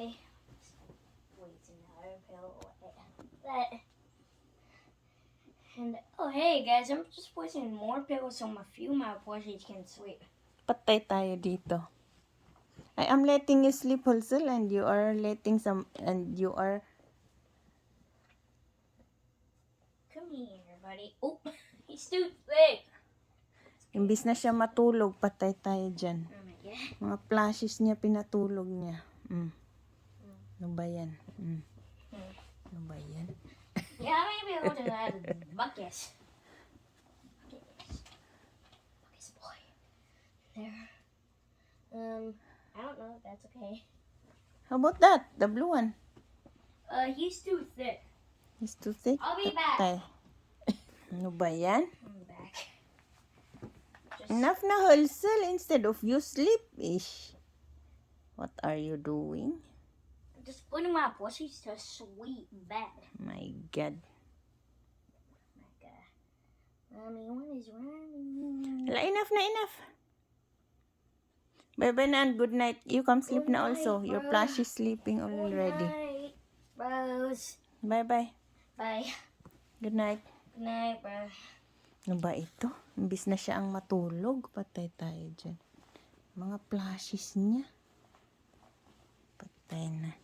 Okay. Wait, another pillow. That. And oh hey guys, I'm just placing more pillows so a few of my plushies can sleep. Patay tayo dito. I am letting you sleep, Hulsel, and you are Come here, buddy. Oh, he's too thick. imbis na siya matulog, patay tayo dyan. Oh my god. Mga plushies niya, pinatulog niya. Ano ba yan? Ano ba yan? Yeah, I'm gonna be able to add buckets. Buckets boy. There. I don't know if that's okay. How about that? The blue one. He's too thick. It's too thick. I'll be back. Patay. Ano ba yan? I'm back. Enough na, Hulsel. Instead of you sleep, ish. What are you doing? Just putting my plushies to sleep bed. My God. My god. Mommy, what is wrong? Wala, enough na, enough. Bye-bye na and good night. You come sleep Good na night, also. Your bro. plush is sleeping already. Good night, bros. Bye-bye. Bye. Good night. Good night, bro. Ano ba ito? Imbis na siya ang matulog, patay tayo dyan. Mga plushies niya. Patay na.